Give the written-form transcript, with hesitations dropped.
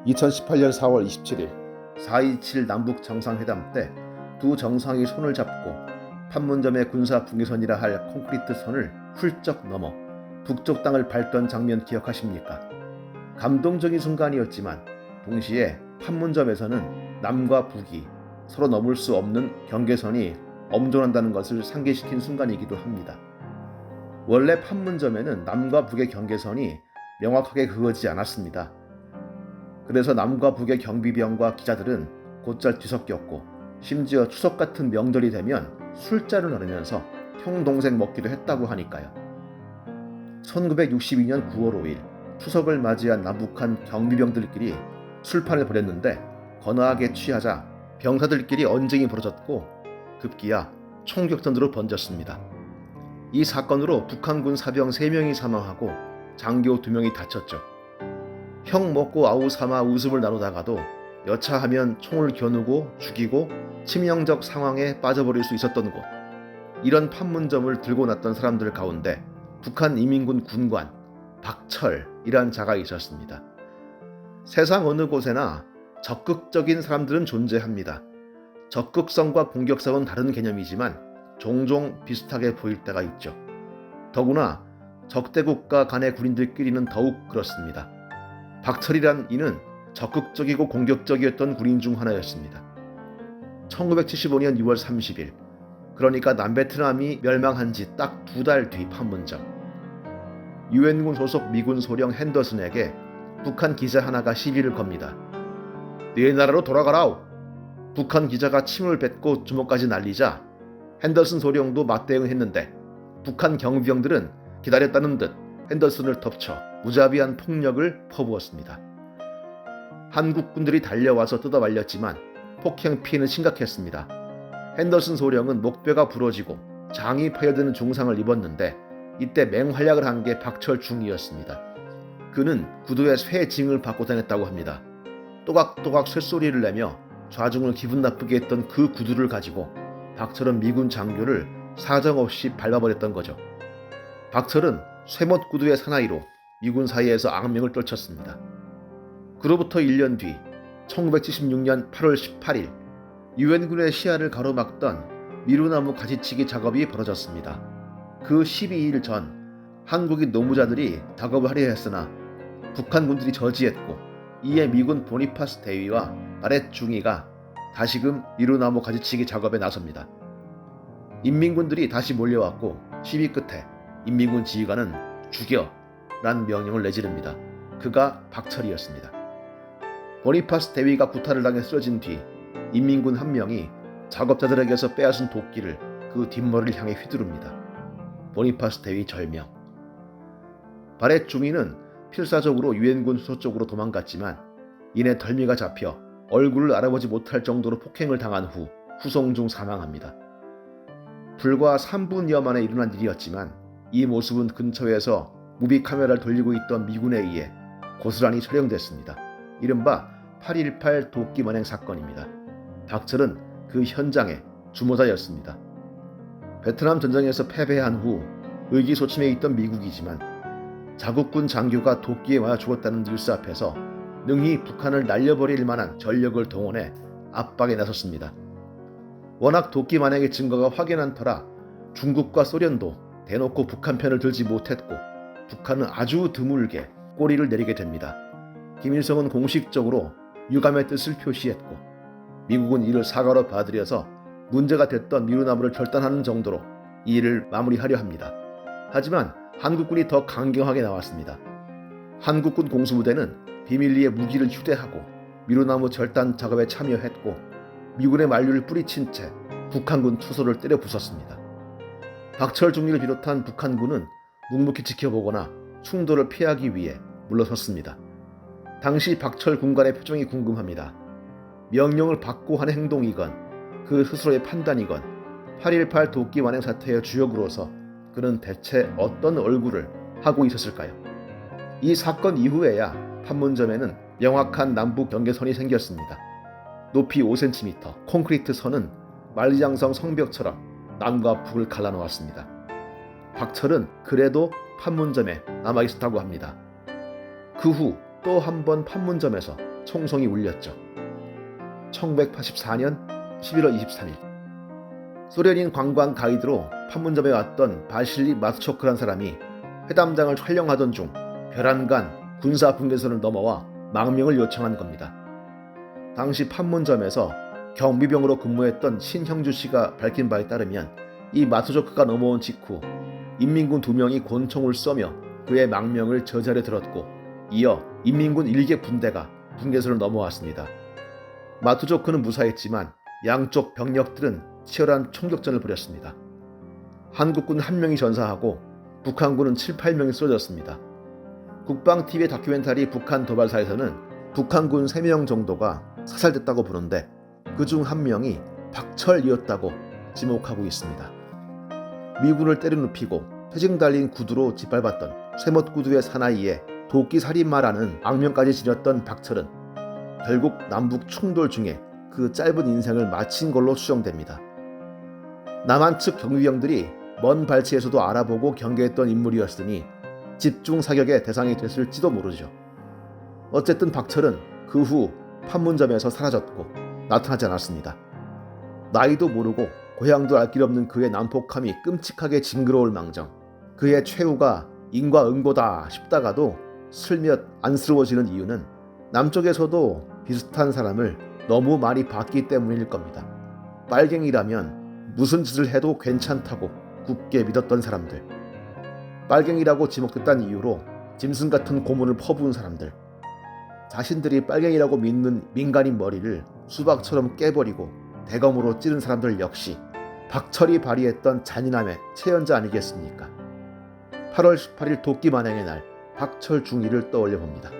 2018년 4월 27일 4.27 남북 정상회담 때 두 정상이 손을 잡고 판문점의 군사 분계선이라 할 콘크리트 선을 훌쩍 넘어 북쪽 땅을 밟던 장면 기억하십니까? 감동적인 순간이었지만 동시에 판문점에서는 남과 북이 서로 넘을 수 없는 경계선이 엄존한다는 것을 상기시킨 순간이기도 합니다. 원래 판문점에는 남과 북의 경계선이 명확하게 그어지지 않았습니다. 그래서 남과 북의 경비병과 기자들은 곧잘 뒤섞였고 심지어 추석 같은 명절이 되면 술자를 나누면서 형 동생 먹기도 했다고 하니까요. 1962년 9월 5일 추석을 맞이한 남북한 경비병들끼리 술판을 벌였는데 거나하게 취하자 병사들끼리 언쟁이 벌어졌고 급기야 총격전으로 번졌습니다. 이 사건으로 북한군 사병 3명이 사망하고 장교 2명이 다쳤죠. 형 먹고 아우 삼아 웃음을 나누다가도 여차하면 총을 겨누고 죽이고 치명적 상황에 빠져버릴 수 있었던 곳. 이런 판문점을 들고 났던 사람들 가운데 북한 인민군 군관 박철이란 자가 있었습니다. 세상 어느 곳에나 적극적인 사람들은 존재합니다. 적극성과 공격성은 다른 개념이지만 종종 비슷하게 보일 때가 있죠. 더구나 적대국가 간의 군인들끼리는 더욱 그렇습니다. 박철이란 이는 적극적이고 공격적이었던 군인 중 하나였습니다. 1975년 6월 30일, 그러니까 남베트남이 멸망한 지 딱 2달 뒤 판문점. 유엔군 소속 미군 소령 핸더슨에게 북한 기자 하나가 시비를 겁니다. 네 나라로 돌아가라우! 북한 기자가 침을 뱉고 주먹까지 날리자 핸더슨 소령도 맞대응했는데 북한 경비병들은 기다렸다는 듯 핸더슨을 덮쳐 무자비한 폭력을 퍼부었습니다. 한국 군들이 달려와서 뜯어말렸지만 폭행 피해는 심각했습니다. 핸더슨 소령은 목뼈가 부러지고 장이 파여드는 중상을 입었는데 이때 맹활약을 한 게 박철 중이었습니다. 그는 구두에 쇠징을 받고 다녔다고 합니다. 또각또각 쇳소리를 내며 좌중을 기분 나쁘게 했던 그 구두를 가지고 박철은 미군 장교를 사정없이 밟아버렸던 거죠. 박철은 쇠못 구두의 사나이로 미군 사이에서 악명을 떨쳤습니다. 그로부터 1년 뒤 1976년 8월 18일 유엔군의 시야를 가로막던 미루나무 가지치기 작업이 벌어졌습니다. 그 12일 전 한국인 노무자들이 작업을 하려 했으나 북한군들이 저지했고 이에 미군 보니파스 대위와 바렛 중위가 다시금 미루나무 가지치기 작업에 나섭니다. 인민군들이 다시 몰려왔고 시비 끝에 인민군 지휘관은 죽여! 란 명령을 내지릅니다. 그가 박철이었습니다. 보니파스 대위가 구타를 당해 쓰러진 뒤 인민군 한 명이 작업자들에게서 빼앗은 도끼를 그 뒷머리를 향해 휘두릅니다. 보니파스 대위 절명. 바렛 중위는 필사적으로 유엔군 수소 쪽으로 도망갔지만 이내 덜미가 잡혀 얼굴을 알아보지 못할 정도로 폭행을 당한 후 후송 중 사망합니다. 불과 3분여 만에 일어난 일이었지만 이 모습은 근처에서 무비 카메라를 돌리고 있던 미군에 의해 고스란히 촬영됐습니다. 이른바 8.18 도끼 만행 사건입니다. 박철은 그 현장의 주모자였습니다. 베트남 전쟁에서 패배한 후 의기소침해 있던 미국이지만 자국군 장교가 도끼에 맞아 죽었다는 뉴스 앞에서 능히 북한을 날려버릴 만한 전력을 동원해 압박에 나섰습니다. 워낙 도끼 만행의 증거가 확연한 터라 중국과 소련도 대놓고 북한 편을 들지 못했고 북한은 아주 드물게 꼬리를 내리게 됩니다. 김일성은 공식적으로 유감의 뜻을 표시했고 미국은 이를 사과로 받아들여서 문제가 됐던 미루나무를 절단하는 정도로 이 일을 마무리하려 합니다. 하지만 한국군이 더 강경하게 나왔습니다. 한국군 공수부대는 비밀리에 무기를 휴대하고 미루나무 절단 작업에 참여했고 미군의 만류를 뿌리친 채 북한군 투소를 때려 부쉈습니다. 박철 중위를 비롯한 북한군은 묵묵히 지켜보거나 충돌을 피하기 위해 물러섰습니다. 당시 박철 군관의 표정이 궁금합니다. 명령을 받고 한 행동이건 그 스스로의 판단이건 8.18 도끼 만행 사태의 주역으로서 그는 대체 어떤 얼굴을 하고 있었을까요? 이 사건 이후에야 판문점에는 명확한 남북 경계선이 생겼습니다. 높이 5cm 콘크리트 선은 만리장성 성벽처럼 남과 북을 갈라놓았습니다. 박철은 그래도 판문점에 남아있었다고 합니다. 그 후 또 한 번 판문점에서 총성이 울렸죠. 1984년 11월 23일 소련인 관광 가이드로 판문점에 왔던 바실리 마투초크란 사람이 회담장을 촬영하던 중 별안간 군사 분계선을 넘어와 망명을 요청한 겁니다. 당시 판문점에서 경비병으로 근무했던 신형주 씨가 밝힌 바에 따르면 이 마투초크가 넘어온 직후 인민군 2명이 권총을 쏘며 그의 망명을 저자리에 들었고 이어 인민군 1개 분대가 분계선을 넘어왔습니다. 마투초크는 무사했지만 양쪽 병력들은 치열한 총격전을 벌였습니다. 한국군 1명이 전사하고 북한군은 7, 8명이 쓰러졌습니다. 국방TV의 다큐멘터리 북한 도발사에서는 북한군 3명 정도가 사살됐다고 보는데 그중 1명이 박철이었다고 지목하고 있습니다. 미군을 때려눕히고 퇴징 달린 구두로 짓밟았던 쇠못구두의 사나이에 도끼살인마라는 악명까지 지녔던 박철은 결국 남북 충돌 중에 그 짧은 인생을 마친 걸로 추정됩니다. 남한 측 경비병들이 먼 발치에서도 알아보고 경계했던 인물이었으니 집중 사격의 대상이 됐을지도 모르죠. 어쨌든 박철은 그 후 판문점에서 사라졌고 나타나지 않았습니다. 나이도 모르고 고향도 알 길 없는 그의 난폭함이 끔찍하게 징그러울 망정 그의 최후가 인과응보다 싶다가도 슬며시 안쓰러워지는 이유는 남쪽에서도 비슷한 사람을 너무 많이 봤기 때문일 겁니다. 빨갱이라면 무슨 짓을 해도 괜찮다고 굳게 믿었던 사람들, 빨갱이라고 지목됐다는 이유로 짐승 같은 고문을 퍼부은 사람들, 자신들이 빨갱이라고 믿는 민간인 머리를 수박처럼 깨버리고 대검으로 찌른 사람들 역시 박철이 발휘했던 잔인함의 체현자 아니겠습니까? 8월 18일 도끼 만행의 날 박철 중위를 떠올려 봅니다.